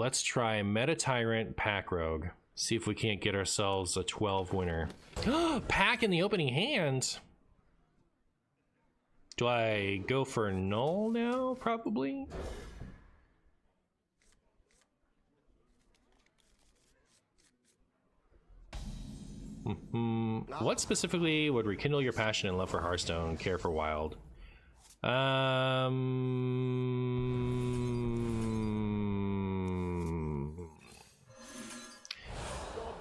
let's try Meta Tyrant Pack Rogue. See if we can't get ourselves a 12 winner. Pack in the opening hand. Do I go for null now? Probably. What specifically would rekindle your passion and love for Hearthstone, care for Wild?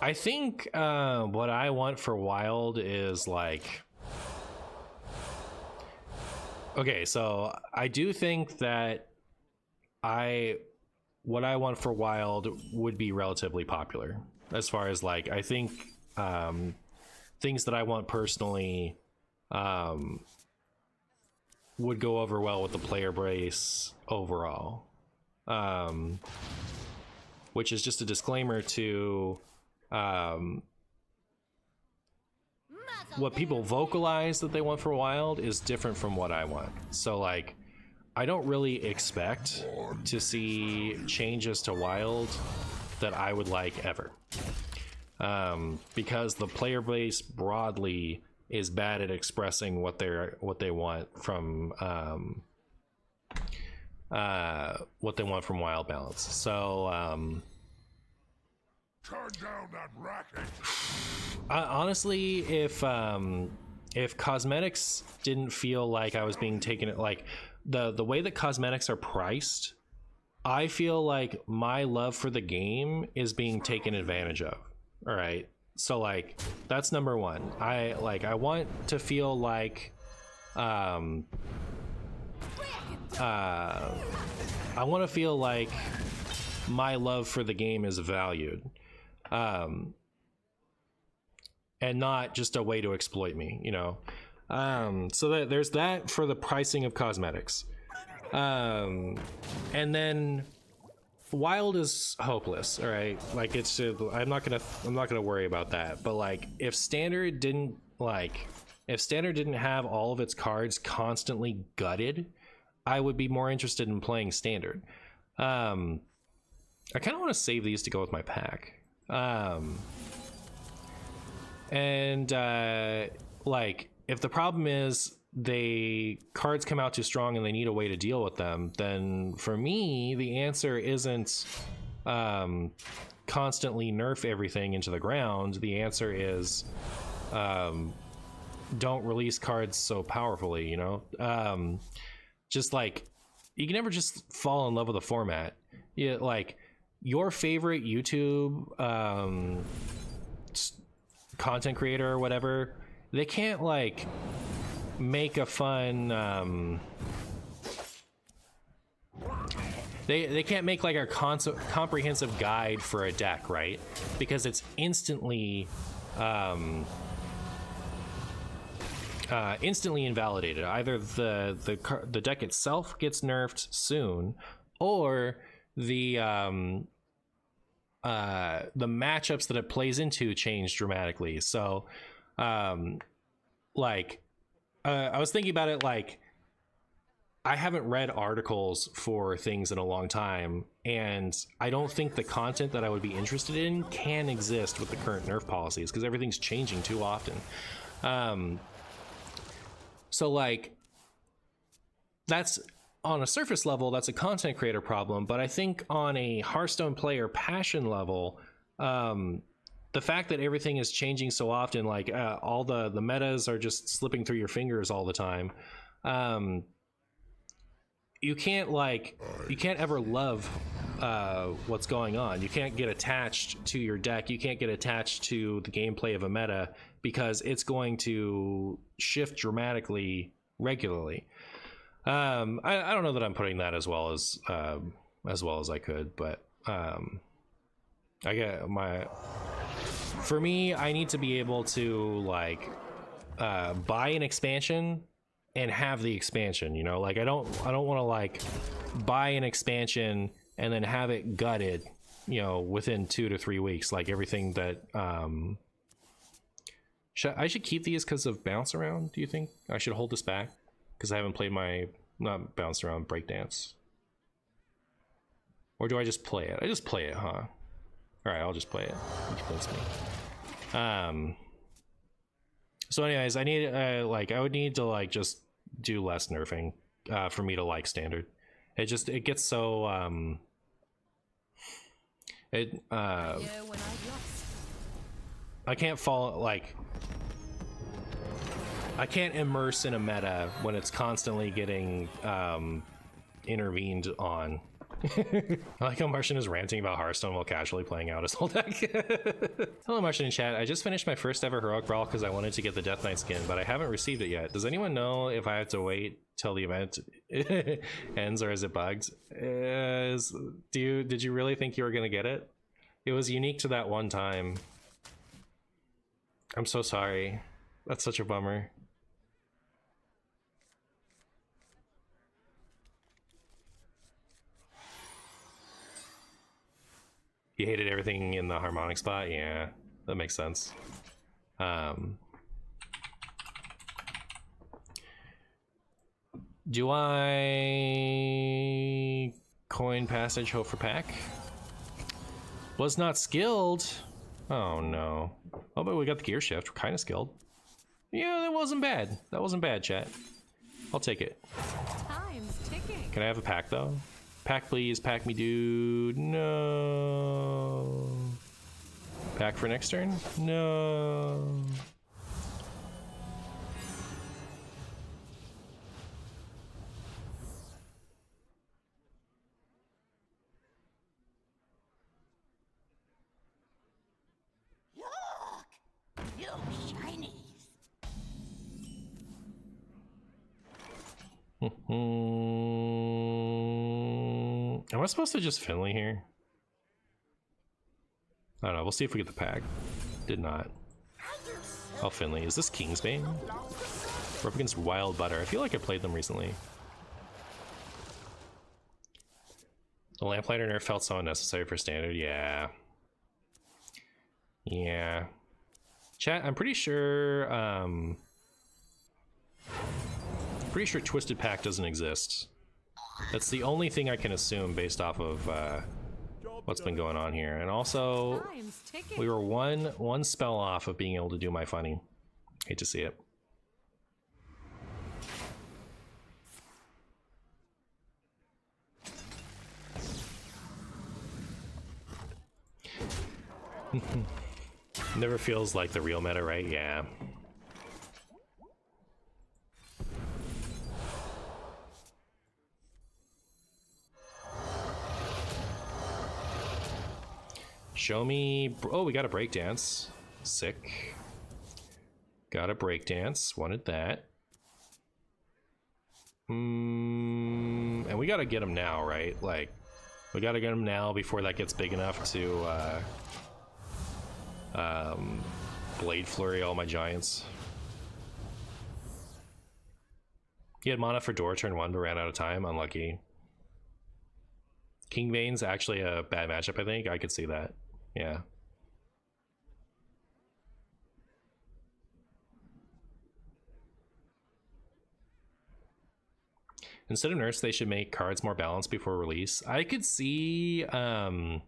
I think what I want for Wild is like... Okay, so I do think that what I want for Wild would be relatively popular. As far as like, I think things that I want personally would go over well with the player base overall. Which is just a disclaimer to what people vocalize that they want for Wild is different from what I want. So like, I don't really expect to see changes to Wild that I would like ever. Because the player base broadly is bad at expressing what they want from Wild balance. So turn down that racket. Honestly, if cosmetics didn't feel like I was being taken, like the way that cosmetics are priced, I feel like my love for the game is being taken advantage of. All right, so like that's number one. I want to feel like I want to feel like my love for the game is valued, and not just a way to exploit me, you know. So that there's that for the pricing of cosmetics, and then Wild is hopeless. All right, like it's I'm not gonna worry about that. But like if standard didn't have all of its cards constantly gutted, I would be more interested in playing standard. I kind of want to save these to go with my pack. Like if the problem is cards come out too strong and they need a way to deal with them, then for me the answer isn't constantly nerf everything into the ground. The answer is don't release cards so powerfully, you know. Just like you can never just fall in love with a format. Yeah, like your favorite YouTube content creator or whatever, they can't like make a fun they can't make like a comprehensive guide for a deck, right? Because it's instantly invalidated. Either the deck itself gets nerfed soon, or the matchups that it plays into change dramatically. So like I was thinking about it, like I haven't read articles for things in a long time, and I don't think the content that I would be interested in can exist with the current nerf policies because everything's changing too often. So like that's on a surface level, that's a content creator problem, but I think on a Hearthstone player passion level, the fact that everything is changing so often, like all the metas are just slipping through your fingers all the time. You can't ever love what's going on. You can't get attached to your deck. You can't get attached to the gameplay of a meta because it's going to shift dramatically regularly. I don't know that I'm putting that as well as I could, but I get for me, I need to be able to like buy an expansion and have the expansion, you know. Like I don't want to like buy an expansion and then have it gutted, you know, within 2 to 3 weeks, like everything that I should keep these because of bounce around. Do you think I should hold this back because I haven't played my not bounce around breakdance? Or do I just play it? I just play it, huh? All right, I'll just play it. You convince me. So anyways, I need like I would need to like just do less nerfing for me to like standard. It gets so I can't fall like I can't immerse in a meta when it's constantly getting intervened on. I like how Martian is ranting about Hearthstone while casually playing out his whole deck. Hello Martian in chat. I just finished my first ever heroic brawl because I wanted to get the Death Knight skin, but I haven't received it yet. Does anyone know if I have to wait till the event ends or is it bugged? Did you really think you were gonna get it? It was unique to that one time. I'm so sorry. That's such a bummer. You hated everything in the harmonic spot? Yeah, that makes sense. Do I coin passage hope for pack? Was not skilled. Oh no. Oh, but we got the gear shift. We're kind of skilled. Yeah, that wasn't bad. That wasn't bad, chat. I'll take it. Time's ticking. Can I have a pack though? Pack please, pack me dude. No. Pack for next turn? No. Look! New shinies! Am I supposed to just Finley here? I don't know. We'll see if we get the pack. Did not. Oh, Finley. Is this Kingsbane? We're up against Wild Butter. I feel like I played them recently. The Lamplighter nerf felt so unnecessary for standard. Yeah. Yeah. Chat, I'm pretty sure Twisted Pack doesn't exist. That's the only thing I can assume based off of what's been going on here. And also, Time's ticking. we were one spell off of being able to do my funny. Hate to see it. Never feels like the real meta, right? Yeah. Show me. Oh, we got a breakdance. Sick. Got a breakdance. Wanted that. And we gotta get him now, right? Like, we gotta get him now before that gets big enough to Blade Flurry all my giants. He had mana for door turn 1 but ran out of time. Unlucky. Kingbane's actually a bad matchup, I think. I could see that. Yeah. Instead of nerfs, they should make cards more balanced before release. I could see I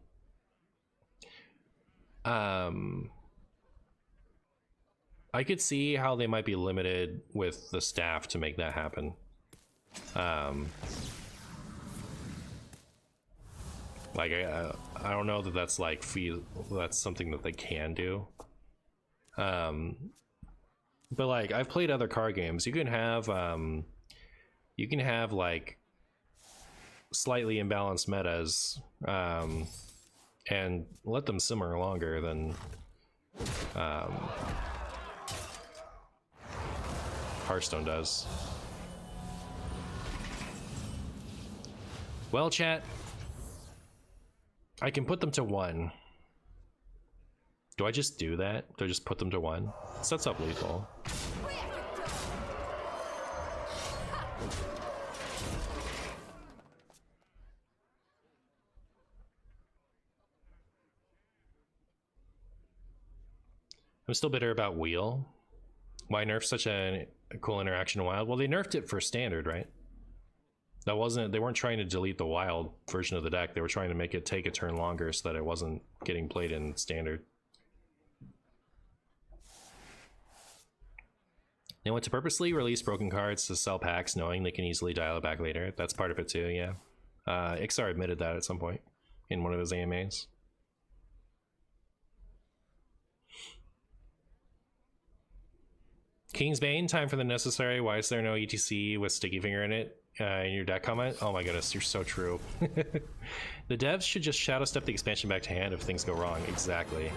could see how they might be limited with the staff to make that happen. Like I don't know that that's like that's something that they can do. But like I've played other card games. You can have like slightly imbalanced metas and let them simmer longer than Hearthstone does. Well, chat, I can put them to 1. Do I just do that? Do I just put them to 1? Sets up lethal. I'm still bitter about Wheel. Why nerf such a cool interaction in Wild? Well, they nerfed it for standard, right? That wasn't, they weren't trying to delete the wild version of the deck. They were trying to make it take a turn longer so that it wasn't getting played in standard. They want to purposely release broken cards to sell packs knowing they can easily dial it back later. That's part of it too, yeah. Ixar admitted that at some point in one of his AMAs. Kingsbane, time for the necessary. Why is there no ETC with Sticky Finger in it? In your deck comment? Oh my goodness, you're so true. The devs should just shadow step the expansion back to hand if things go wrong. Exactly.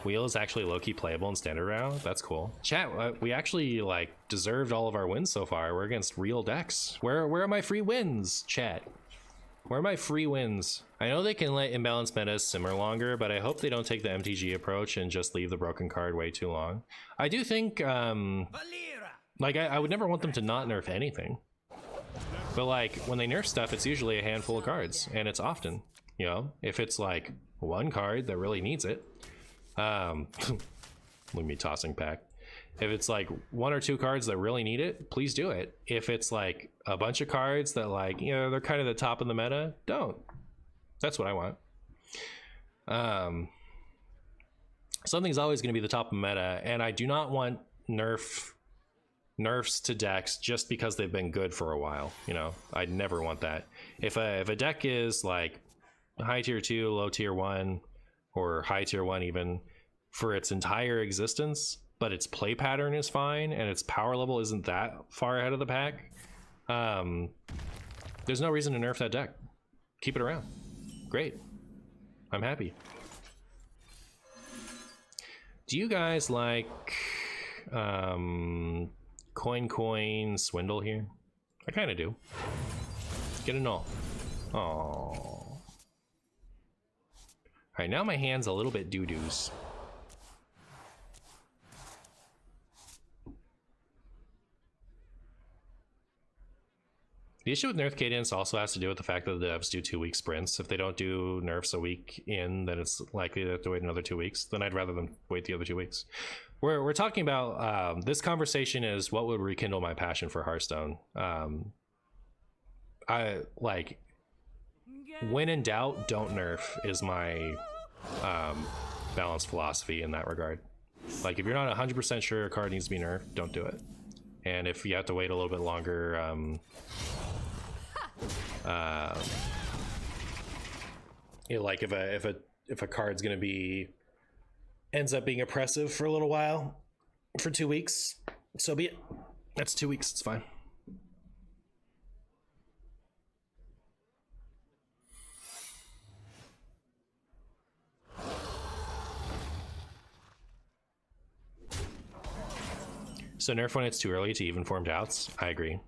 Wheel is actually low-key playable in standard round. That's cool. Chat, we actually like deserved all of our wins so far. We're against real decks. Where are my free wins, chat? Where are my free wins? I know they can let imbalanced metas simmer longer, but I hope they don't take the MTG approach and just leave the broken card way too long. I do think, like, I would never want them to not nerf anything. But, like, when they nerf stuff, it's usually a handful of cards, and it's often, you know? If it's, like, one card that really needs it. Look at me tossing pack. If it's like one or two cards that really need it, please do it. If it's like a bunch of cards that, like, you know, they're kind of the top of the meta, don't. That's what I want. Something's always going to be the top of the meta, and I do not want nerfs to decks just because they've been good for a while. You know, I'd never want that. If a deck is like high tier 2, low tier 1, or high tier 1 even for its entire existence, but its play pattern is fine and its power level isn't that far ahead of the pack, there's no reason to nerf that deck. Keep it around. Great. I'm happy. Do you guys like coin swindle here? I kind of do. Get a null. Oh. All right, now my hand's a little bit doo-doos. The issue with nerf cadence also has to do with the fact that the devs do 2-week sprints. If they don't do nerfs a week in, then it's likely to have to wait another 2 weeks. Then I'd rather them wait the other 2 weeks. We're talking about, this conversation is what would rekindle my passion for Hearthstone. I like, when in doubt, don't nerf is my balanced philosophy in that regard. Like, if you're not 100% sure a card needs to be nerfed, don't do it. And if you have to wait a little bit longer, you know, like if a card's gonna be ends up being oppressive for a little while, for 2 weeks, so be it. That's 2 weeks. It's fine. So nerf when it's too early to even form doubts. I agree.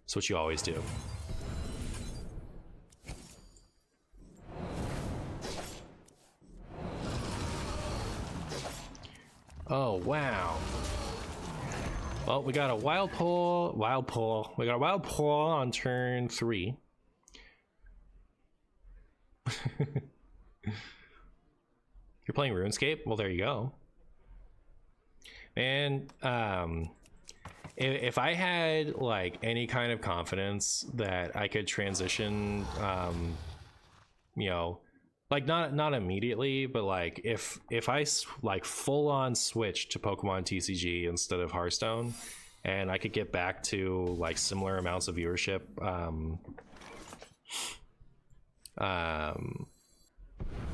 It's what you always do. Oh, wow. Well, we got a wild pull. We got a wild pull on turn 3. You're playing RuneScape? Well, there you go. And if I had like any kind of confidence that I could transition, you know, like not immediately, but like if I like full on switch to Pokemon TCG instead of Hearthstone, and I could get back to like similar amounts of viewership,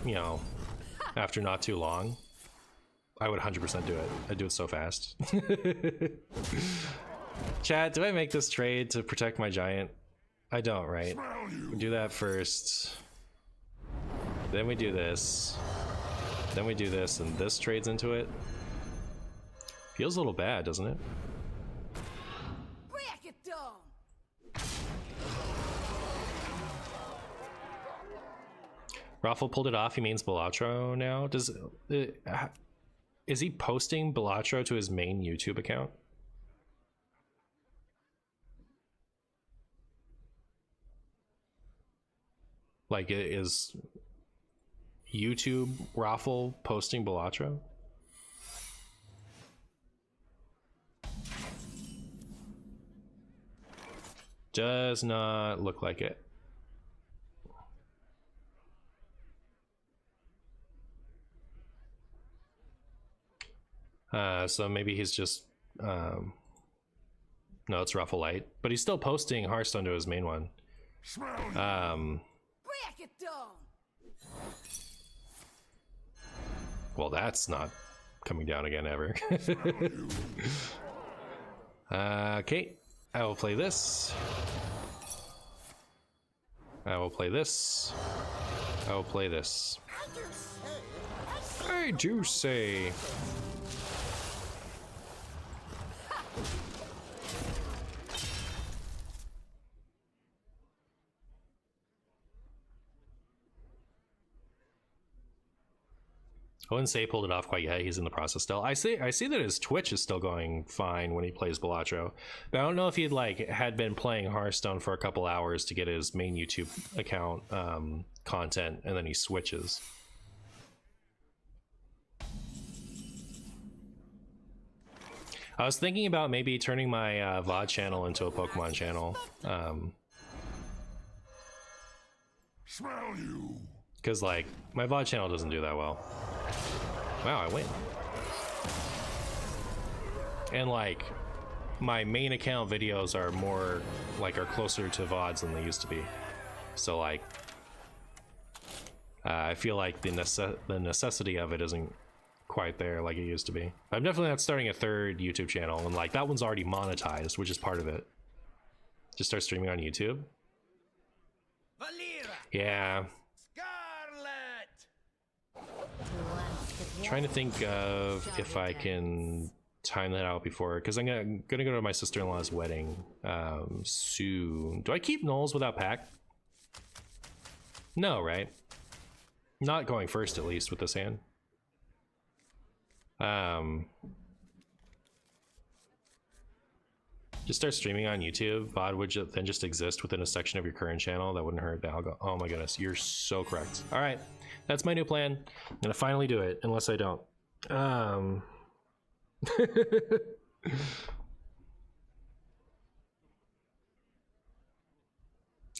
you know, after not too long, I would 100% do it. I'd do it so fast. Chat, do I make this trade to protect my giant? I don't, right? We do that first. Then we do this. Then we do this, and this trades into it. Feels a little bad, doesn't it? Break it down. Raffle pulled it off. He means Balatro now. Does is he posting Balatro to his main YouTube account? Like, is YouTube Raffle posting Balatro? Does not look like it. So maybe he's just no, it's Ruffalite, but he's still posting Hearthstone to his main one. Smell Break it down. Well, that's not coming down again ever. Okay, I will play this. I will play this. I will play this. I do say. I wouldn't say he pulled it off quite yet. He's in the process still. I see that his Twitch is still going fine when he plays Balatro, but I don't know if he'd like had been playing Hearthstone for a couple hours to get his main YouTube account content, and then he switches. I was thinking about maybe turning my VOD channel into a Pokemon channel. Smell you. Because like my VOD channel doesn't do that well. Wow, I win. And like my main account videos are more like are closer to VODs than they used to be. So like I feel like the necessity of it isn't quite there like it used to be. I'm definitely not starting a third YouTube channel, and like that one's already monetized, which is part of it. Just start streaming on YouTube. Valera. Yeah. Trying to think of if I can time that out before, because I'm gonna go to my sister-in-law's wedding soon. Do I keep Knowles without pack? No, right? Not going first, at least with this hand. Just start streaming on YouTube. VOD would then just exist within a section of your current channel. That wouldn't hurt the algo. Oh my goodness, you're so correct. All right, that's my new plan. I'm gonna finally do it, unless I don't. And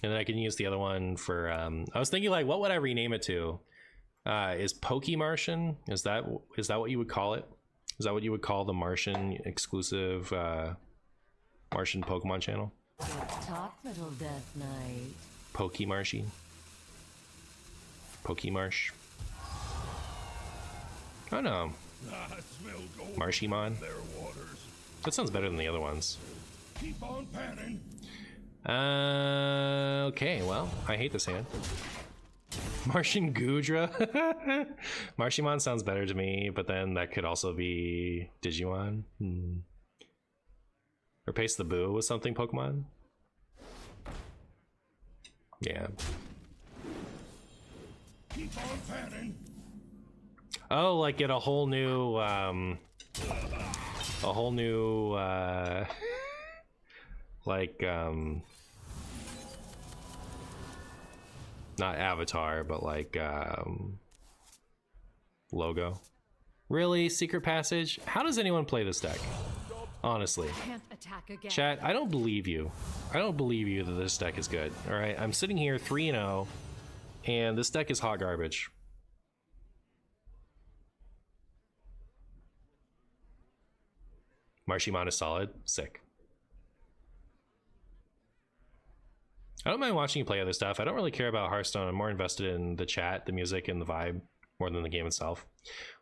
then I can use the other one for. I was thinking like, what would I rename it to? Is Pokemartian? Is that what you would call it? Is that what you would call the Martian exclusive Martian Pokemon channel? Talk, little Death Knight. Pokemarshi. Pokemarsh. Oh no. Smell gold. Marshymon. Their waters. That sounds better than the other ones. Keep on panning. Okay, well, I hate this hand. Martian Gudra. Marshymon sounds better to me, but then that could also be Digimon. Replace the Boo with something Pokemon. Yeah. Keep on panning. Oh, like get a whole new like not avatar, but like logo. Really? Secret Passage? How does anyone play this deck? Honestly. Can't attack again. Chat, I don't believe you. I don't believe you that this deck is good. Alright, I'm sitting here 3-0, and this deck is hot garbage. Marshymon is solid. Sick. I don't mind watching you play other stuff. I don't really care about Hearthstone. I'm more invested in the chat, the music, and the vibe more than the game itself.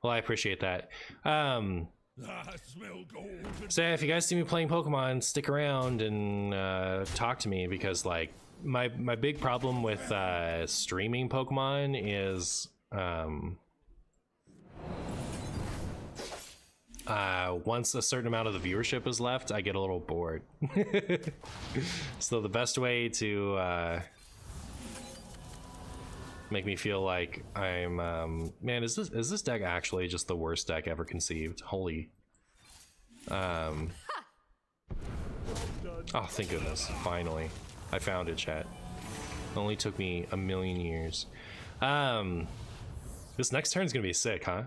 Well, I appreciate that. Smell gold. So if you guys see me playing Pokemon, stick around and talk to me, because like my big problem with streaming Pokemon is once a certain amount of the viewership is left, I get a little bored. So the best way to make me feel like I'm man, is this deck actually just the worst deck ever conceived? Holy oh, thank goodness, finally I found it, chat. It only took me a million years. This next turn's gonna be sick, huh?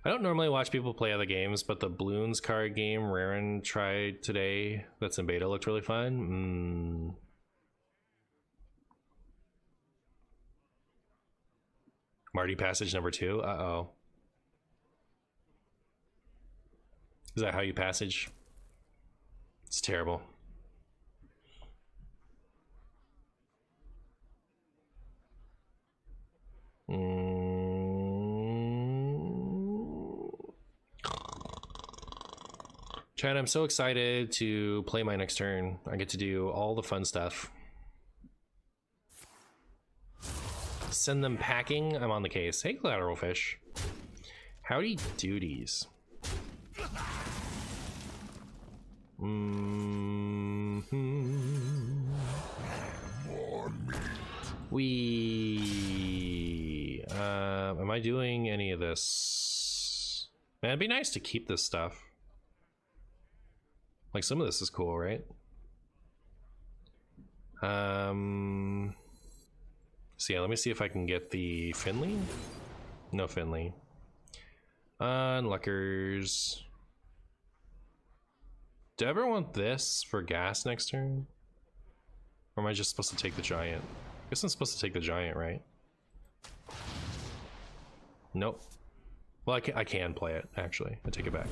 I don't normally watch people play other games, but the Bloons card game Raren tried today that's in beta looked really fun. Marty passage number 2. Uh-oh. Is that how you passage? It's terrible. Chad, I'm so excited to play my next turn. I get to do all the fun stuff. Send them packing. I'm on the case. Hey, collateral fish. Howdy duties. Am I doing any of this? Man, it'd be nice to keep this stuff. Like, some of this is cool, right? So yeah, let me see if I can get the Finley. No Finley. Unluckers. Do I ever want this for gas next turn? Or am I just supposed to take the giant? I guess I'm supposed to take the giant, right? Nope. Well, I can play it, actually. I take it back.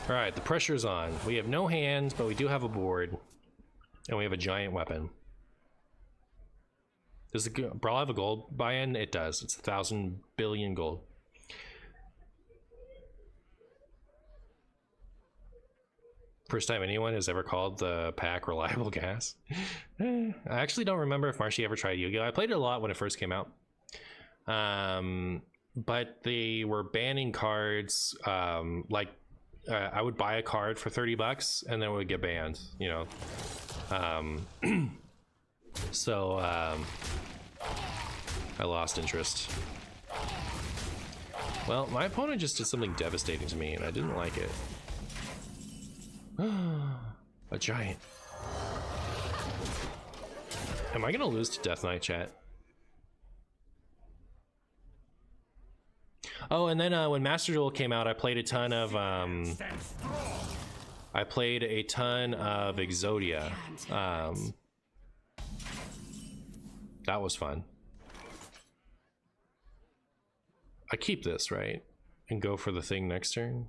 Alright, the pressure's on. We have no hands, but we do have a board. And we have a giant weapon. Does the Brawl have a gold buy-in? It does. It's 1,000 billion gold. First time anyone has ever called the pack reliable gas. I actually don't remember if Marshy ever tried Yu-Gi-Oh! I played it a lot when it first came out. But they were banning cards. I would buy a card for $30 and then it would get banned, you know. So I lost interest. Well, my opponent just did something devastating to me and I didn't like it. A giant. Am I gonna lose to Death Knight, chat? Oh, and then when Master Duel came out, I played a ton of Exodia. That was fun. I keep this, right? And go for the thing next turn?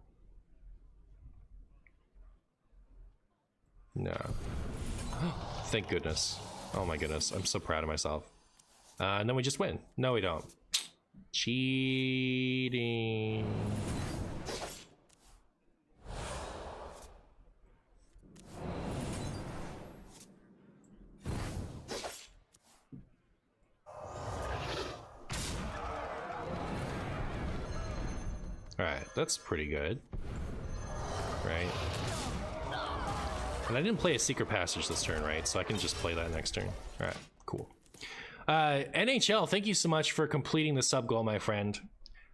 No. Thank goodness. Oh my goodness. I'm so proud of myself. And then we just win. No, we don't. Cheating. Alright, that's pretty good. Right? And I didn't play a secret passage this turn, right? So I can just play that next turn. Alright, cool. NHL, thank you so much for completing the sub goal, my friend.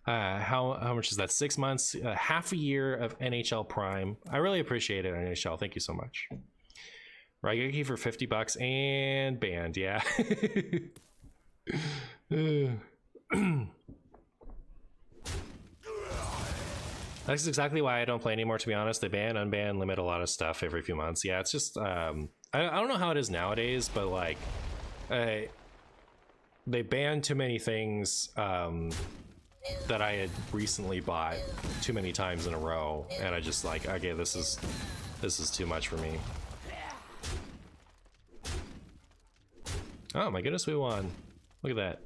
How much is that? 6 months, half a year of NHL Prime. I really appreciate it, NHL. Thank you so much. Raigeki for $50 and banned, yeah. That's exactly why I don't play anymore, to be honest. They ban, unban, limit a lot of stuff every few months. Yeah, it's just I don't know how it is nowadays, but like they banned too many things that I had recently bought too many times in a row, and I just like, okay, this is too much for me. Oh my goodness, we won. Look at that.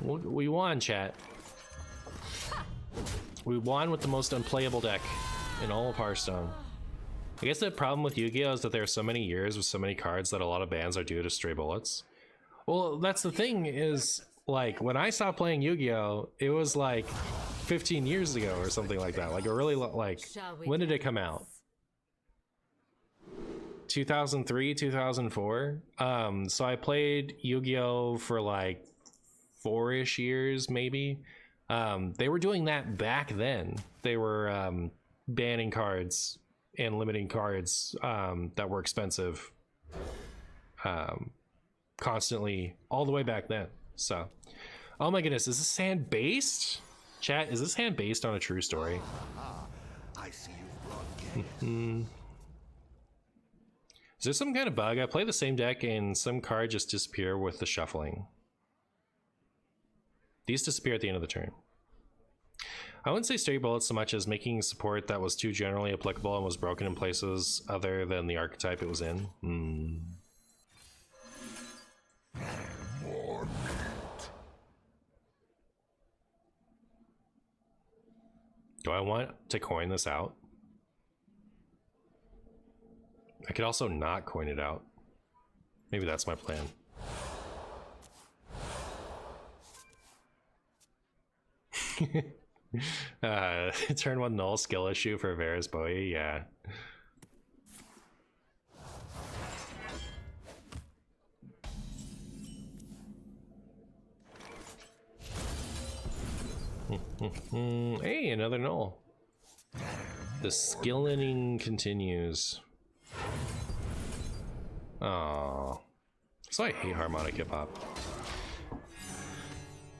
We won, chat. We won with the most unplayable deck in all of Hearthstone. I guess the problem with Yu-Gi-Oh! Is that there are so many years with so many cards that a lot of bans are due to stray bullets. Well, that's the thing is, like, when I stopped playing Yu-Gi-Oh! It was like 15 years ago or something like that. Like, a really, like, when did it come out? 2003, 2004? So I played Yu-Gi-Oh! For like 4-ish years, maybe. They were doing that back then. They were banning cards and limiting cards that were expensive constantly all the way back then. So, oh my goodness, is this hand based? Chat, is this hand based on a true story? I see you've brought gas. Is there some kind of bug? I play the same deck and some cards just disappear with the shuffling. These disappear at the end of the turn. I wouldn't say straight bullets so much as making support that was too generally applicable and was broken in places other than the archetype it was in. More meat. Do I want to coin this out? I could also not coin it out. Maybe that's my plan. Turn 1 null skill issue for Vera's Bowie, yeah. Hey, another null. The skill inning continues. Oh, so I hate harmonic hip hop.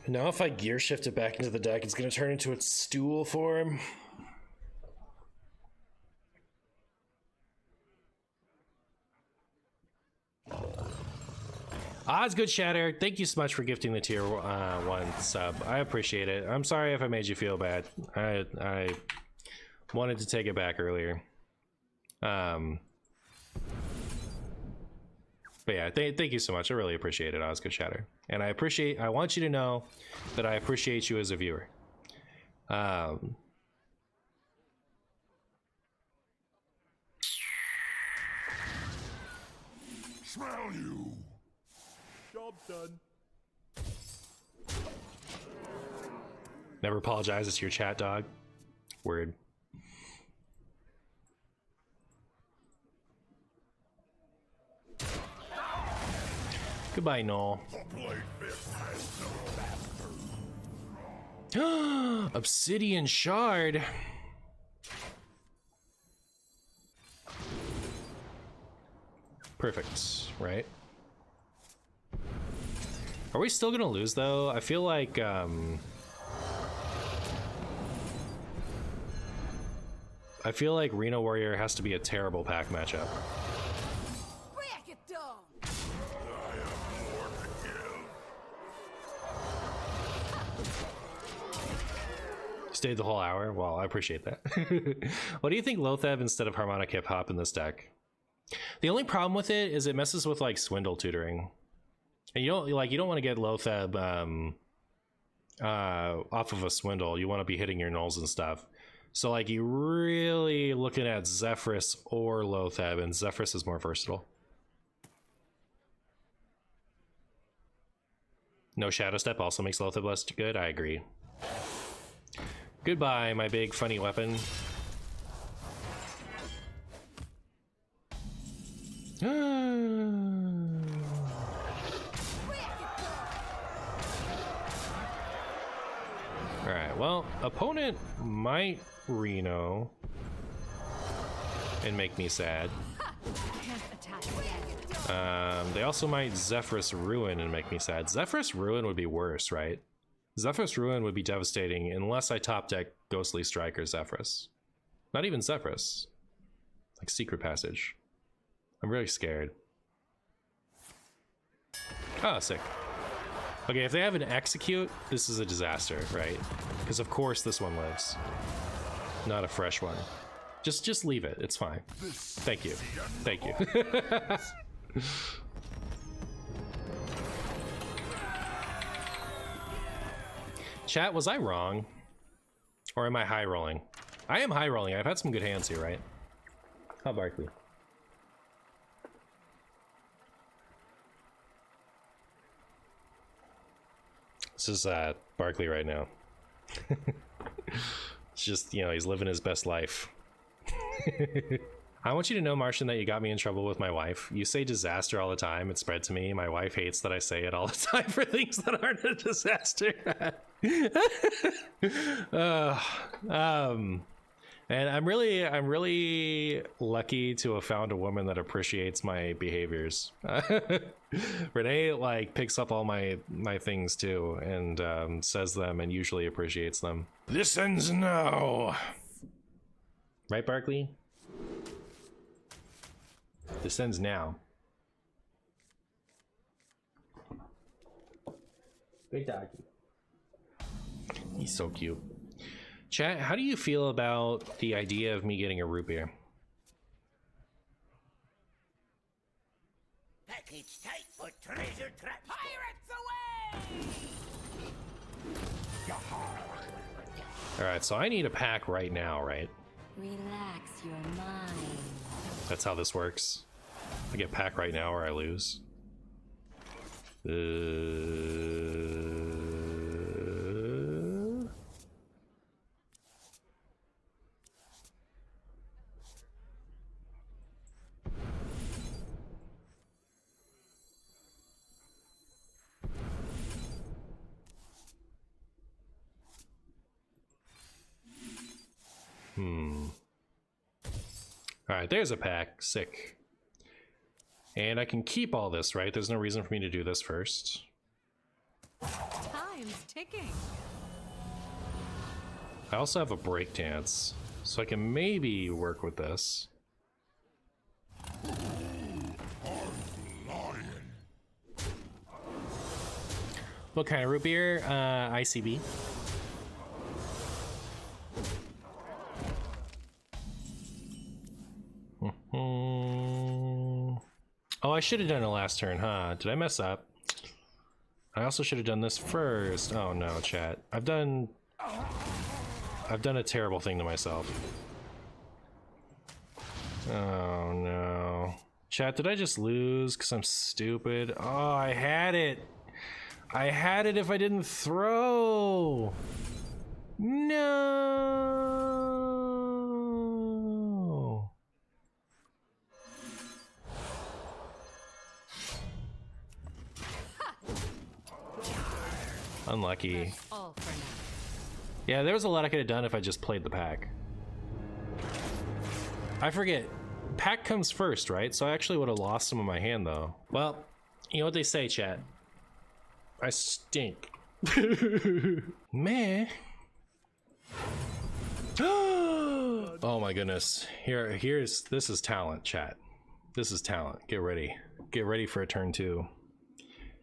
Now if I gear shift it back into the deck, it's gonna turn into its stool form. Odds good Shatter, thank you so much for gifting the tier 1 sub. I appreciate it. I'm sorry if I made you feel bad. I wanted to take it back earlier. But yeah, thank you so much. I really appreciate it, Odds good Shatter. And I want you to know that I appreciate you as a viewer. Smell you. Job done. Never apologize to your chat, dog. Word. Goodbye, Noel. Obsidian Shard. Perfect, right? Are we still gonna lose though? I feel like Reno Warrior has to be a terrible pack matchup. Break it down. I have more to give. Stayed the whole hour? Well, I appreciate that. What do you think Lotheb instead of harmonic hip hop in this deck? The only problem with it is it messes with like swindle tutoring. And you don't want to get Lotheb off of a swindle. You want to be hitting your nulls and stuff. So like you really looking at Zephyrus or Lotheb, and Zephyrus is more versatile. No Shadow Step also makes Lotheb less good. I agree. Goodbye, my big funny weapon. Alright, well, opponent might Reno and make me sad. Can't attack again. They also might Zephyrus Ruin and make me sad. Zephyrus Ruin would be worse, right? Zephyrus Ruin would be devastating unless I top deck Ghostly Strike or Zephyrus. Not even Zephyrus. Like Secret Passage. I'm really scared. Oh, sick. Okay, if they have an Execute, this is a disaster, right? Because of course this one lives. Not a fresh one. Just leave it. It's fine. Thank you. Thank you. Chat, was I wrong? Or am I high rolling? I am high rolling. I've had some good hands here, right? How Barkley? This is Barkley right now. It's just, you know, he's living his best life. I want you to know, Martian, that you got me in trouble with my wife. You say disaster all the time. It spread to me. My wife hates that I say it all the time for things that aren't a disaster. And I'm really lucky to have found a woman that appreciates my behaviors. Renee like picks up all my things too, and says them and usually appreciates them. This ends now. Right, Barkley? This ends now. Big doggy. He's so cute. Chat, how do you feel about the idea of me getting a root beer? Package tight for treasure trap. Pirates away! Alright, so I need a pack right now, right? Relax your mind. That's how this works. I get pack right now or I lose. Alright, there's a pack. Sick. And I can keep all this, right? There's no reason for me to do this first. Time's ticking. I also have a break dance, so I can maybe work with this. What kind of root beer? ICB. Oh, I should have done it last turn, huh? Did I mess up? I also should have done this first. Oh no, chat. I've done a terrible thing to myself. Oh no. Chat, did I just lose because I'm stupid? Oh, I had it. I had it if I didn't throw. No. Unlucky. That's all for now. Yeah, there was a lot I could have done if I just played the pack. I forget. Pack comes first, right? So I actually would have lost some of my hand, though. Well, you know what they say, chat. I stink. Meh. Oh my goodness. This is talent, chat. This is talent. Get ready. Get ready for a turn 2.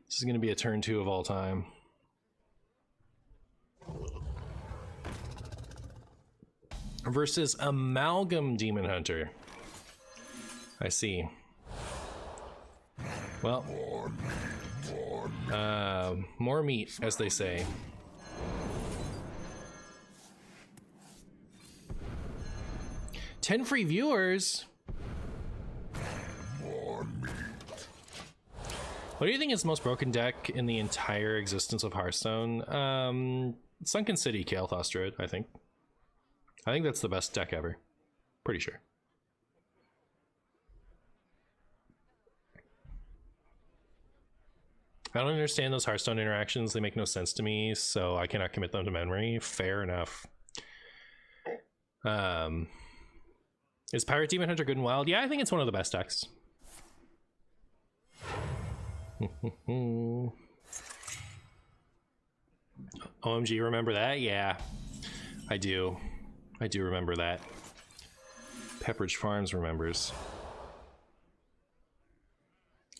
This is going to be a turn 2 of all time. Versus Amalgam Demon Hunter. I see. Well, more meat, as they say. $10 free viewers. What do you think is the most broken deck in the entire existence of Hearthstone? Sunken City, Kael'thas Druid, I think. I think that's the best deck ever. Pretty sure. I don't understand those Hearthstone interactions. They make no sense to me, so I cannot commit them to memory. Fair enough. Is Pirate Demon Hunter good and wild? Yeah, I think it's one of the best decks. OMG, remember that? Yeah, I do. I do remember that. Pepperidge Farms remembers.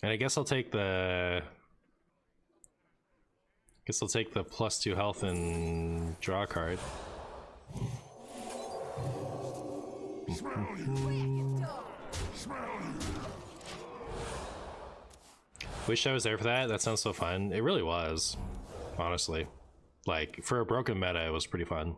And I guess I'll take the... +2 health and draw a card. Wish I was there for that. That sounds so fun. It really was, honestly. Like, for a broken meta, it was pretty fun.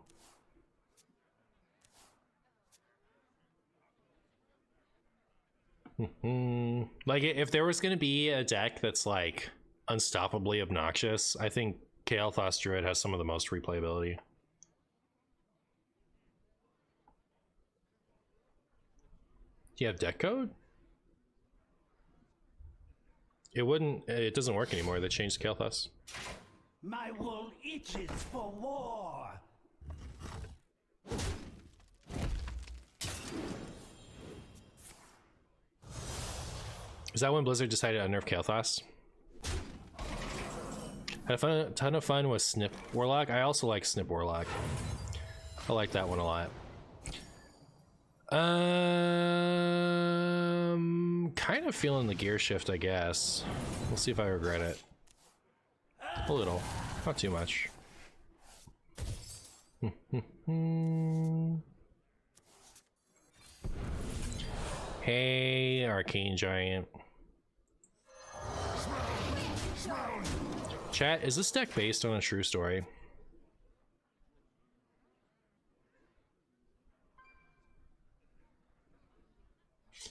Like, if there was going to be a deck that's like unstoppably obnoxious, I think Kael'thas Druid has some of the most replayability. Do you have deck code? It doesn't work anymore. They changed Kael'thas. My wool itches for war. Is that when Blizzard decided to unnerf Kael'thas? Had a ton of fun with Snip Warlock. I also like Snip Warlock. I like that one a lot. Kind of feeling the gear shift, I guess. We'll see if I regret it. A little, not too much. Hey, Arcane Giant. Chat, is this deck based on a true story?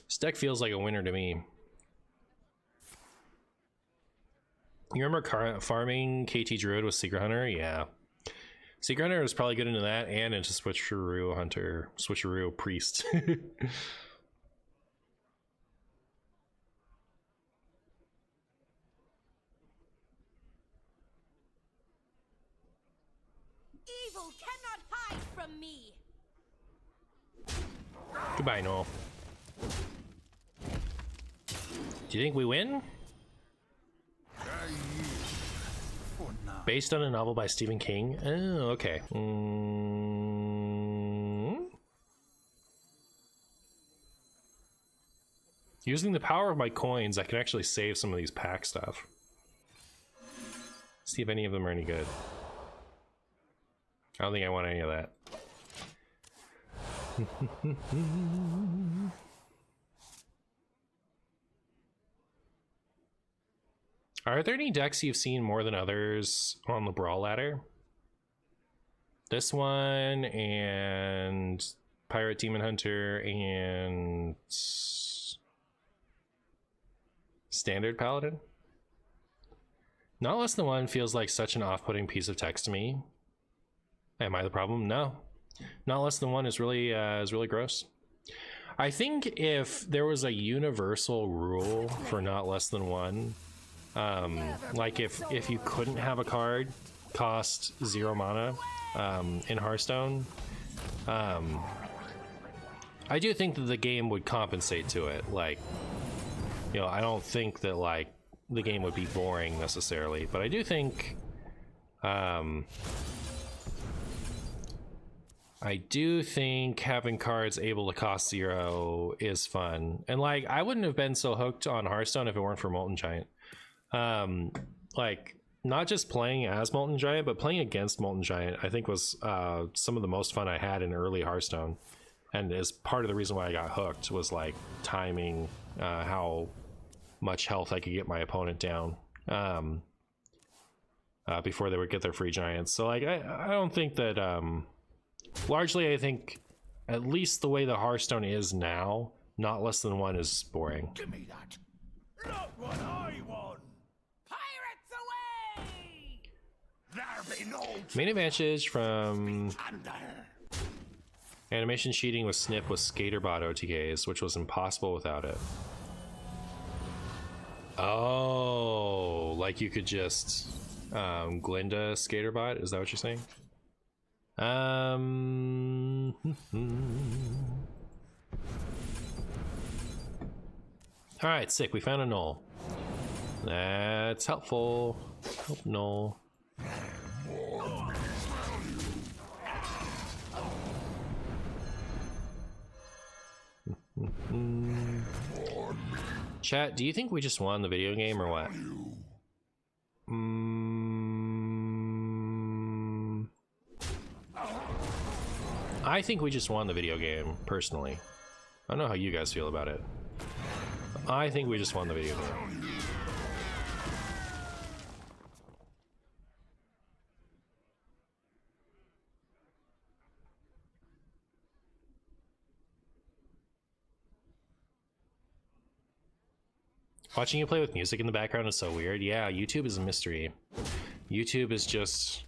This deck feels like a winner to me. You remember farming KT Druid with Secret Hunter? Yeah. Secret Hunter was probably good into that and into Switcheroo Hunter, Switcheroo Priest. Evil cannot hide from me. Goodbye, Noel. Do you think we win? Based on a novel by Stephen King? Oh, okay. Using the power of my coins, I can actually save some of these pack stuff. See if any of them are any good. I don't think I want any of that. Are there any decks you've seen more than others on the Brawl ladder? This one and Pirate Demon Hunter and Standard Paladin? Not Less Than One feels like such an off-putting piece of text to me. Am I the problem? No. Not Less Than One is really gross. I think if there was a universal rule for Not Less Than One, like if you couldn't have a card cost 0 mana in Hearthstone, I do think that the game would compensate to it. Like, you know, I don't think that like the game would be boring necessarily, but I do think having cards able to cost 0 is fun. And like, I wouldn't have been so hooked on Hearthstone if it weren't for Molten Giant. Like, not just playing as Molten Giant, but playing against Molten Giant, I think was some of the most fun I had in early Hearthstone. And is part of the reason why I got hooked, was like timing how much health I could get my opponent down before they would get their free giants. So like, I don't think that largely, I think at least the way the Hearthstone is now, Not Less Than One is boring. Give me that. Not what I want. Pirates away! There be no Main advantage from thunder. animation cheating with Snip was Skaterbot OTKs, which was impossible without it. Oh, like you could just Glinda Skaterbot? Is that what you're saying? All right, sick. We found a null. That's helpful. Help null. Chat, do you think we just won the video game or what? I think we just won the video game, personally. I don't know how you guys feel about it. I think we just won the video game. Watching you play with music in the background is so weird. Yeah, YouTube is a mystery. YouTube is just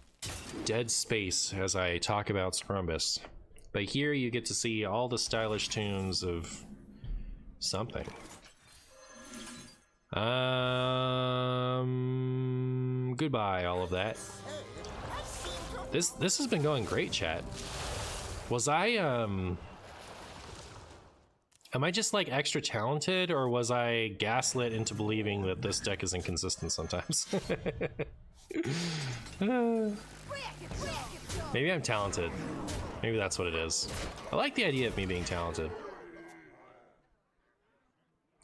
dead space as I talk about Scrumbus. But here you get to see all the stylish tunes of something. Goodbye, all of that. This has been going great, chat. Was I Am I just like extra talented, or was I gaslit into believing that this deck is inconsistent sometimes? Maybe I'm talented. Maybe that's what it is. I like the idea of me being talented.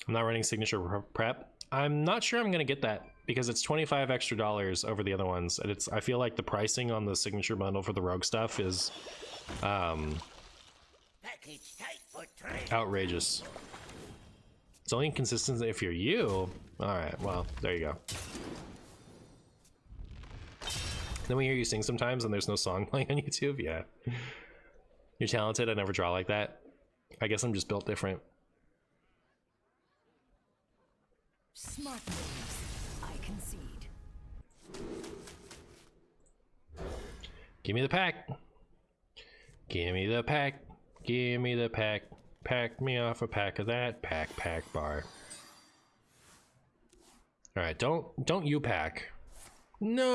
I'm not running signature prep. I'm not sure I'm gonna get that because it's $25 extra over the other ones, and I feel like the pricing on the signature bundle for the rogue stuff is outrageous. It's only inconsistent if you're you. All right, well, there you go. Then we hear you sing sometimes and there's no song playing on YouTube. Yeah, you're talented. I never draw like that. I guess I'm just built different. Smart moves. I concede. Give me the pack. Give me the pack. Give me the pack. Pack me off a pack of that. Pack bar. All right, don't you pack. No,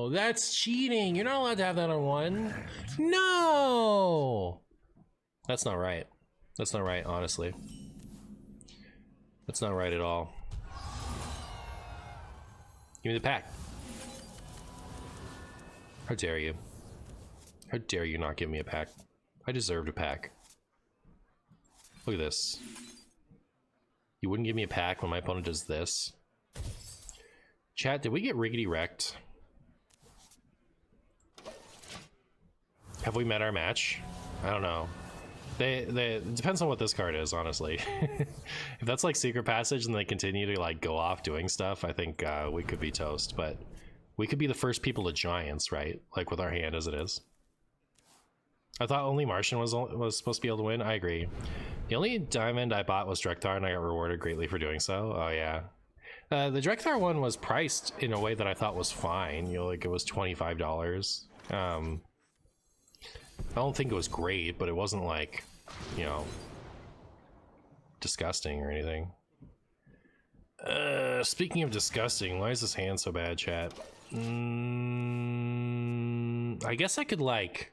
that's cheating. You're not allowed to have that on one. No, that's not right. That's not right, honestly. That's not right at all. Give me the pack. How dare you? How dare you not give me a pack? I deserved a pack. Look at this. You wouldn't give me a pack when my opponent does this. Chat, did we get riggedy wrecked? Have we met our match? I don't know. It depends on what this card is, honestly. If that's like Secret Passage and they continue to like go off doing stuff, I think we could be toast, but we could be the first people to Giants, right? Like with our hand as it is. I thought only Martian was supposed to be able to win. I agree. The only diamond I bought was Drekthar, and I got rewarded greatly for doing so. Oh yeah. The Drekthar one was priced in a way that I thought was fine. You know, like it was $25. I don't think it was great, but it wasn't like, you know, disgusting or anything. Speaking of disgusting, why is this hand so bad, chat? I guess I could like,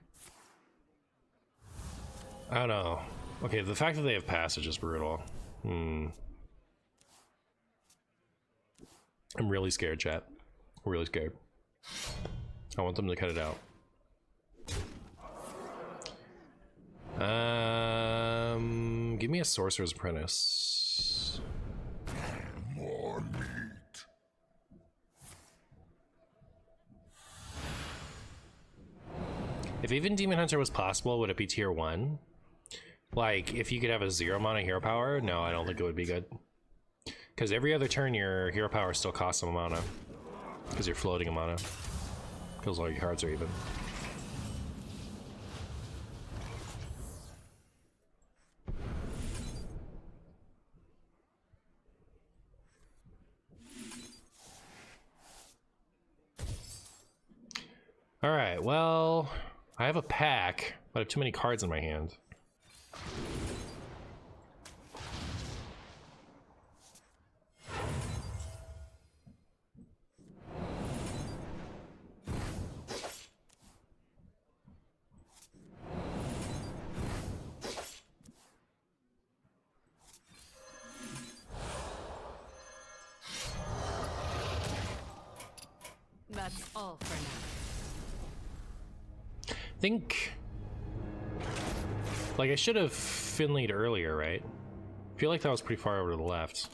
I don't know. Okay, the fact that they have passage is brutal. I'm really scared, chat. Really scared. I want them to cut it out. Give me a Sorcerer's Apprentice. More meat. If even Demon Hunter was possible, would it be tier 1? Like, if you could have a 0 mana hero power? No, I don't think it would be good. Because every other turn, your hero power still costs some mana. Because you're floating a mana. Because all your cards are even. Alright, well, I have a pack, but I have too many cards in my hand. That's all for now. Think, like, I should have Finley'd earlier, right? I feel like that was pretty far over to the left.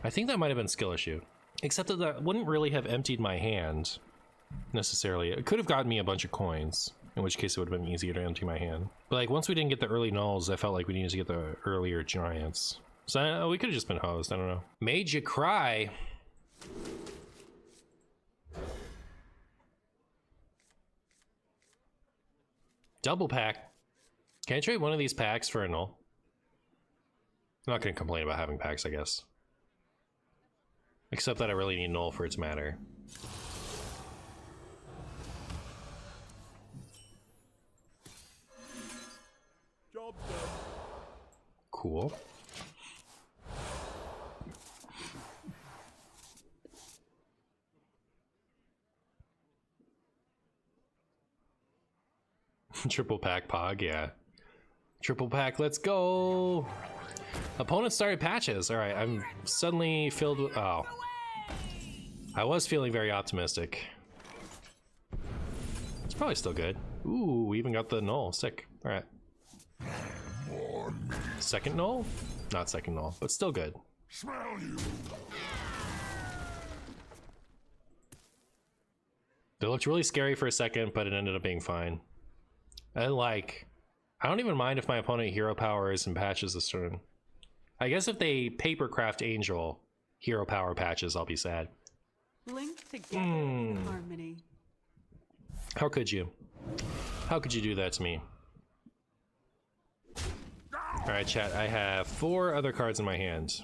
I think that might have been skill issue. Except that wouldn't really have emptied my hand, necessarily. It could have gotten me a bunch of coins, in which case it would have been easier to empty my hand. But like, once we didn't get the early nulls, I felt like we needed to get the earlier giants. So we could have just been hosed, I don't know. Made you cry. Double pack. Can I trade one of these packs for a null? I'm not going to complain about having packs, I guess. Except that I really need null for it to matter. Job done. Cool. Triple pack pog, yeah. Triple pack, let's go. Opponent started patches. All right, I'm suddenly filled with, oh. I was feeling very optimistic. It's probably still good. Ooh, we even got the null, sick. All right. Second null? Not second null, but still good. Smell you. It looked really scary for a second, but it ended up being fine. And like, I don't even mind if my opponent hero powers and patches this turn. I guess if they papercraft Angel hero power patches, I'll be sad. Linked together in harmony. How could you? How could you do that to me? Alright, chat, I have 4 other cards in my hand.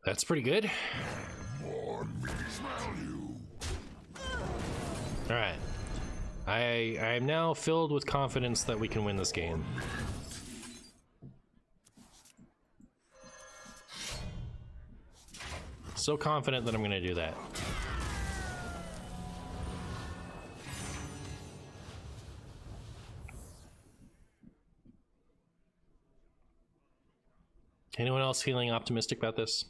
That's pretty good. Alright. I am now filled with confidence that we can win this game. So confident that I'm gonna do that. Anyone else feeling optimistic about this?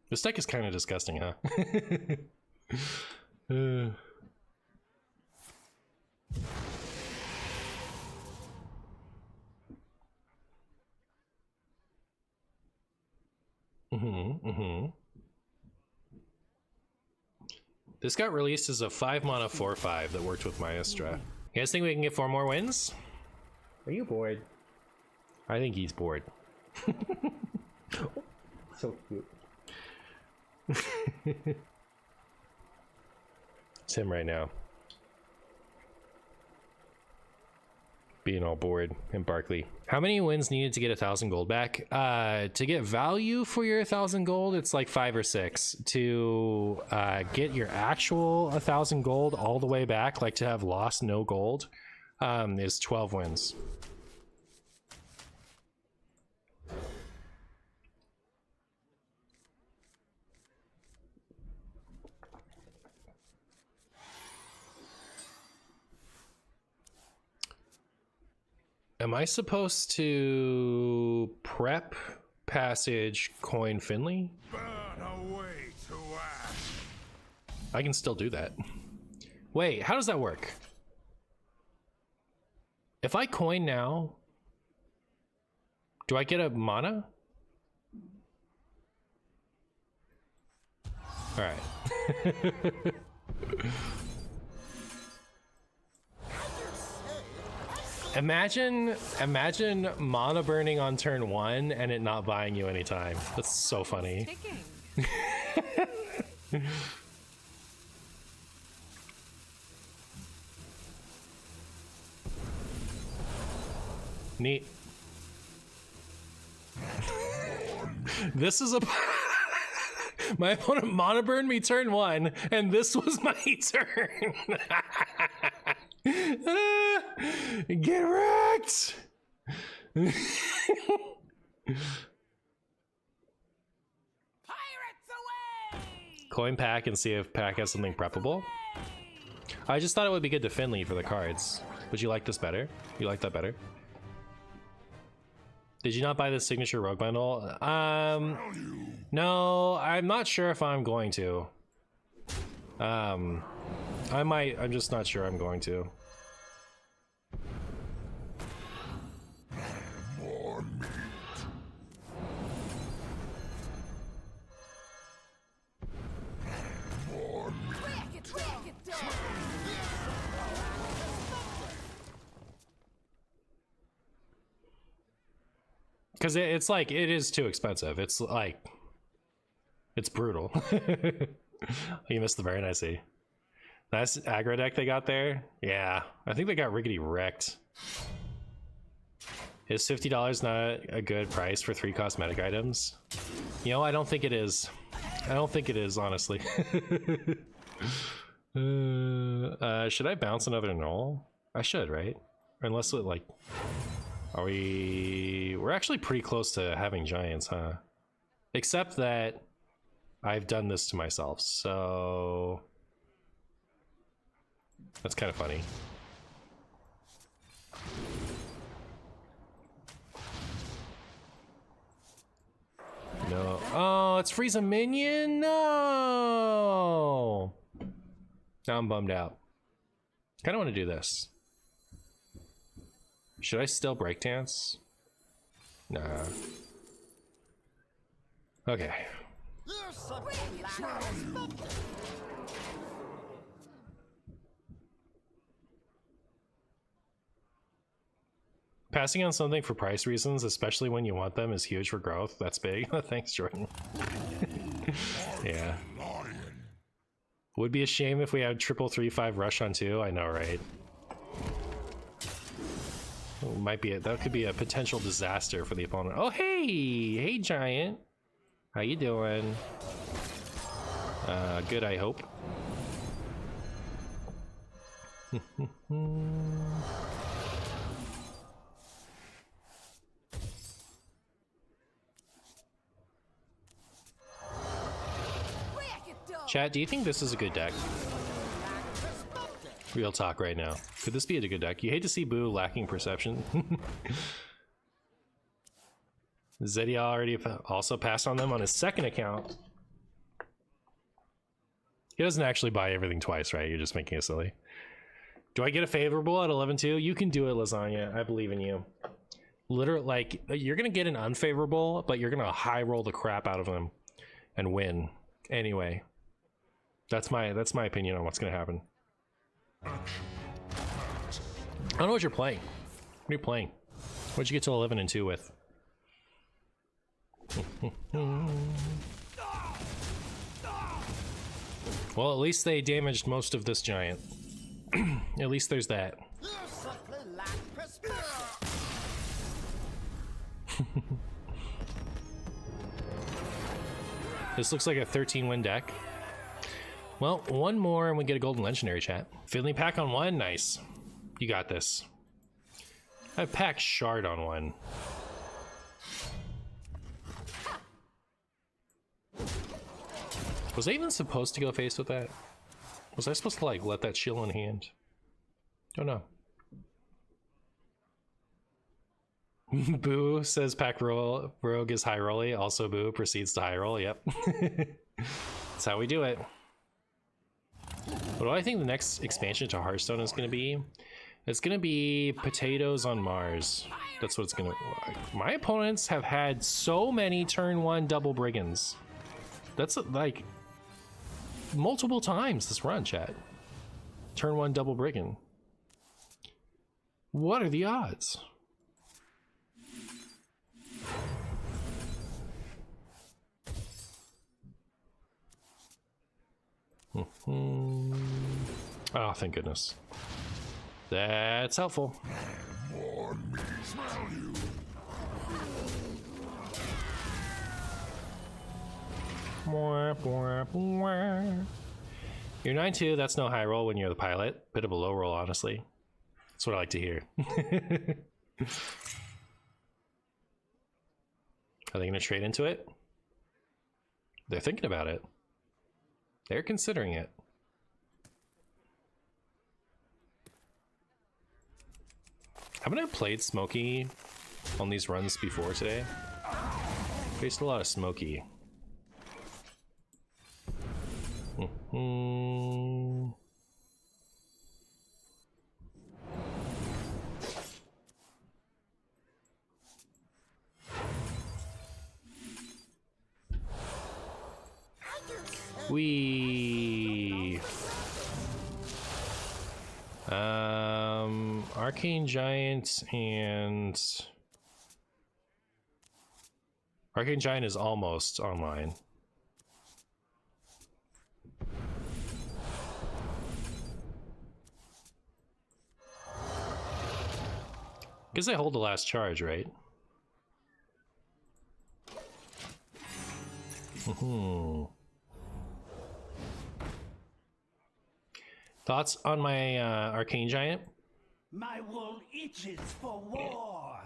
This deck is kind of disgusting, huh? This got released as a 5 mana 4/5 that worked with Maestra. You guys think we can get 4 more wins? Are you bored? I think he's bored. So cute. It's him right now. Being all bored. And Barkley. How many wins needed to get 1,000 gold back? To get value for your 1,000 gold, it's like 5 or 6. To get your actual 1,000 gold all the way back, like to have lost no gold, is 12 wins. Am I supposed to prep passage coin Finley? Burn away to ash. I can still do that. Wait, how does that work? If I coin now, do I get a mana? All right. Imagine mana burning on turn 1 and it not buying you any time. That's so funny. Neat. This is a my opponent mana burned me turn 1 and this was my turn. Get wrecked! Pirates away! Coin pack and see if pack has something preppable. I just thought it would be good to Finley for the cards. Would you like this better? You like that better? Did you not buy the signature rogue bundle? No, I'm not sure if I'm going to. I might, I'm just not sure I'm going to. Because it's like, it is too expensive. It's like, it's brutal. You missed the Baron, I see. That's aggro deck they got there. Yeah, I think they got rickety wrecked. Is $50 not a good price for 3 cosmetic items? You know, I don't think it is. I don't think it is, honestly. Should I bounce another null? I should, right? Unless it like, we're actually pretty close to having giants, huh? Except that I've done this to myself, so that's kind of funny. No. Oh, it's freeze a minion? No! Now I'm bummed out. Kinda wanna do this. Should I still breakdance? Nah. Okay. Passing on something for price reasons, especially when you want them, is huge for growth. That's big. Thanks, Jordan. Yeah. Would be a shame if we had 3-3-5 rush on 2. I know, right? Might be that could be a potential disaster for the opponent. Oh, hey giant, how you doing? Good, I hope. Chat, do you think this is a good deck? Real talk right now. Could this be a good deck? You hate to see Boo lacking perception. Zeddy already also passed on them on his second account. He doesn't actually buy everything twice, right? You're just making it silly. Do I get a favorable at 11-2? You can do it, Lasagna. I believe in you. Literally, like, you're gonna get an unfavorable, but you're gonna high roll the crap out of them and win. Anyway, that's my opinion on what's gonna happen. I don't know what you're playing. What are you playing? What'd you get to 11-2 with? Well, at least they damaged most of this giant. At least there's that. This looks like a 13-win deck. Well, one more and we get a golden legendary, chat. Finley pack on 1, nice. You got this. I have pack shard on 1. Was I even supposed to go face with that? Was I supposed to like let that chill in hand? Don't know. Boo says pack rogue is high rolly. Also Boo proceeds to high roll. Yep. That's how we do it. What do I think the next expansion to Hearthstone is going to be? It's going to be potatoes on Mars. That's what it's going to be. My opponents have had so many turn 1 double brigands. That's like multiple times this run, chat. Turn 1 double brigand. What are the odds? Oh, thank goodness. That's helpful. You're 9-2, that's no high roll when you're the pilot. Bit of a low roll, honestly. That's what I like to hear. Are they gonna trade into it? They're thinking about it. They're considering it. Haven't I played Smokey on these runs before today? Faced a lot of Smokey. Arcane Giant and Arcane Giant is almost online. Guess I hold the last charge, right? Thoughts on my arcane giant? My wool itches for war.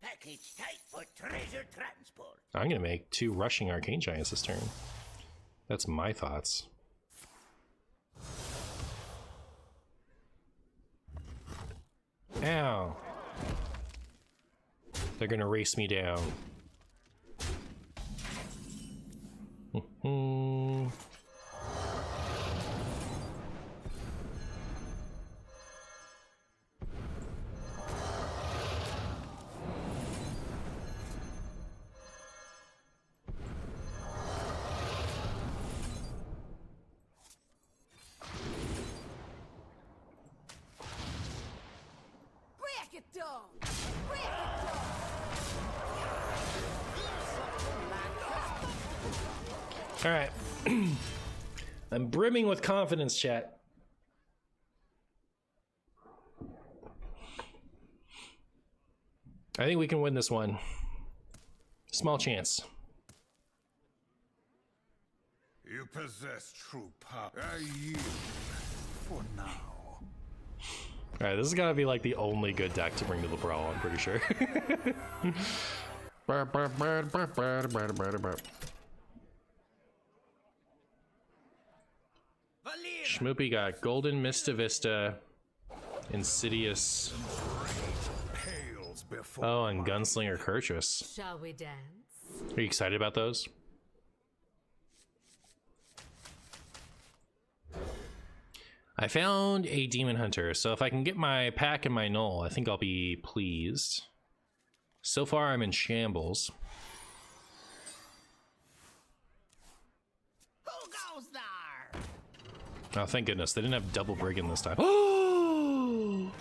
Package tight for treasure transport. I'm gonna make 2 rushing arcane giants this turn. That's my thoughts. Ow. They're gonna race me down. Break it down! Break it down! All right. I'm brimming with confidence, chat. I think we can win this one. Small chance. You possess true power. I yield for now. All right, this has got to be like the only good deck to bring to the Brawl, I'm pretty sure. Schmoopy got Golden Mista Vista, Insidious. Oh, and Gunslinger Kurtrus. Shall we dance? Are you excited about those? I found a Demon Hunter, so if I can get my pack and my null, I think I'll be pleased. So far, I'm in shambles. Who goes there? Oh, thank goodness. They didn't have double Brigand this time. Oh!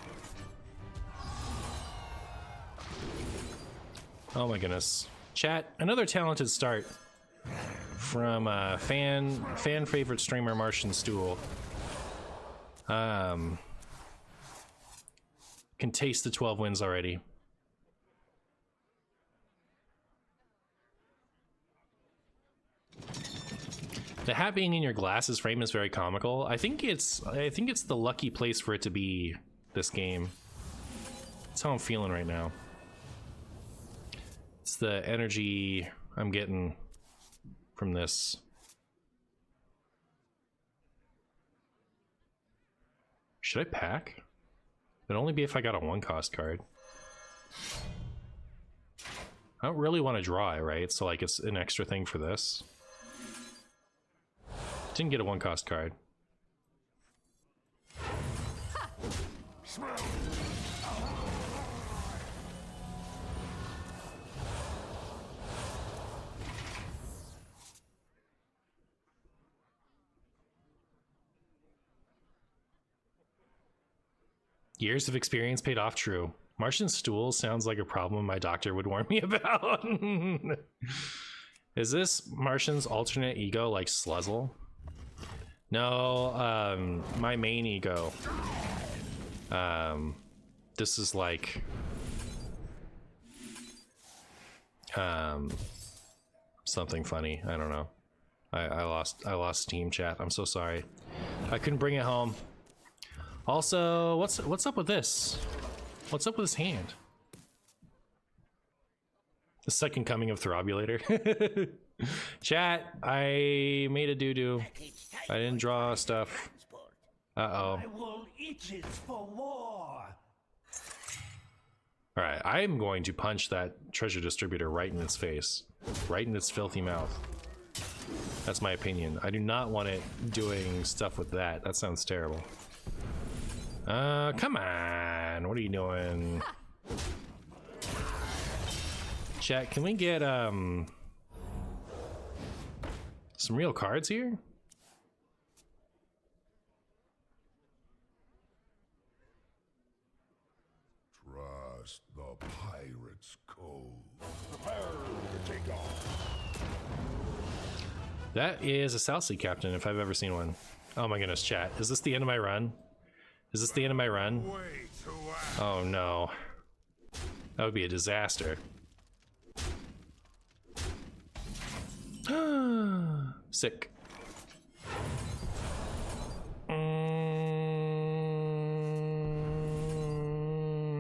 Oh my goodness. Chat, another talented start from fan favorite streamer MartianBuu. Can taste the 12 wins already. The hat being in your glasses frame is very comical. I think it's the lucky place for it to be this game. That's how I'm feeling right now. It's the energy I'm getting from this. Should I pack? It'd only be if I got a 1-cost card. I don't really want to draw it, right? So like it's an extra thing for this. Didn't get a 1-cost card. Years of experience paid off, true. Martian stool sounds like a problem my doctor would warn me about. Is this Martian's alternate ego like Sluzzle? No, my main ego. This is like something funny. I don't know. I lost Steam, chat. I'm so sorry. I couldn't bring it home. Also, what's up with this? What's up with his hand? The second coming of Throbulator. Chat, I made a doo-doo. I didn't draw stuff. Uh-oh. My wool itches for war. Alright, I'm going to punch that treasure distributor right in its face. Right in its filthy mouth. That's my opinion. I do not want it doing stuff with that. That sounds terrible. Come on. What are you doing? Chat, can we get, some real cards here? Trust the pirate's code. Prepare to take off. That is a South Sea Captain, if I've ever seen one. Oh my goodness, chat. Is this the end of my run? Is this the end of my run? Way too Oh no. That would be a disaster. Sick.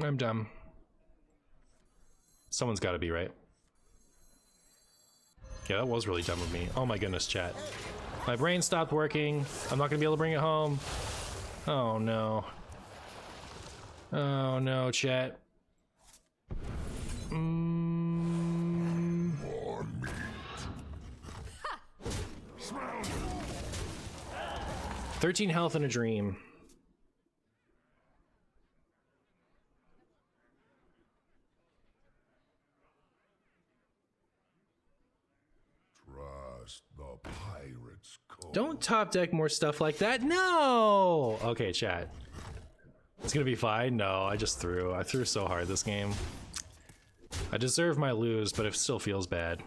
I'm dumb. Someone's got to be right. Yeah, that was really dumb of me. Oh my goodness, chat. My brain stopped working. I'm not gonna be able to bring it home. Oh no. Oh no, chat. More meat. Smell me. 13 health in a dream. Trust the pirate's code. Don't top deck more stuff like that. No! Okay, chat. It's gonna be fine. No, I just threw. I threw so hard this game. I deserve my lose, but it still feels bad.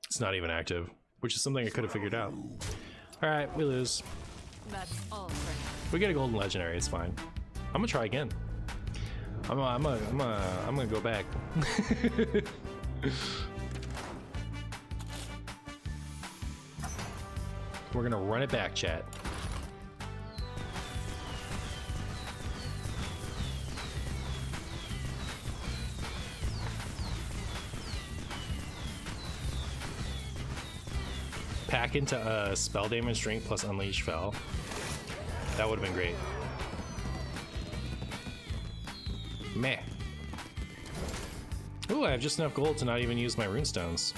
It's not even active, which is something I could have figured out. All right, we lose. That's all for now. We get a golden legendary. It's fine. I'm gonna try again. I'm gonna go back. We're gonna run it back, chat. Pack into spell damage drink plus unleash fell. That would have been great. Meh. Ooh, I have just enough gold to not even use my runestones.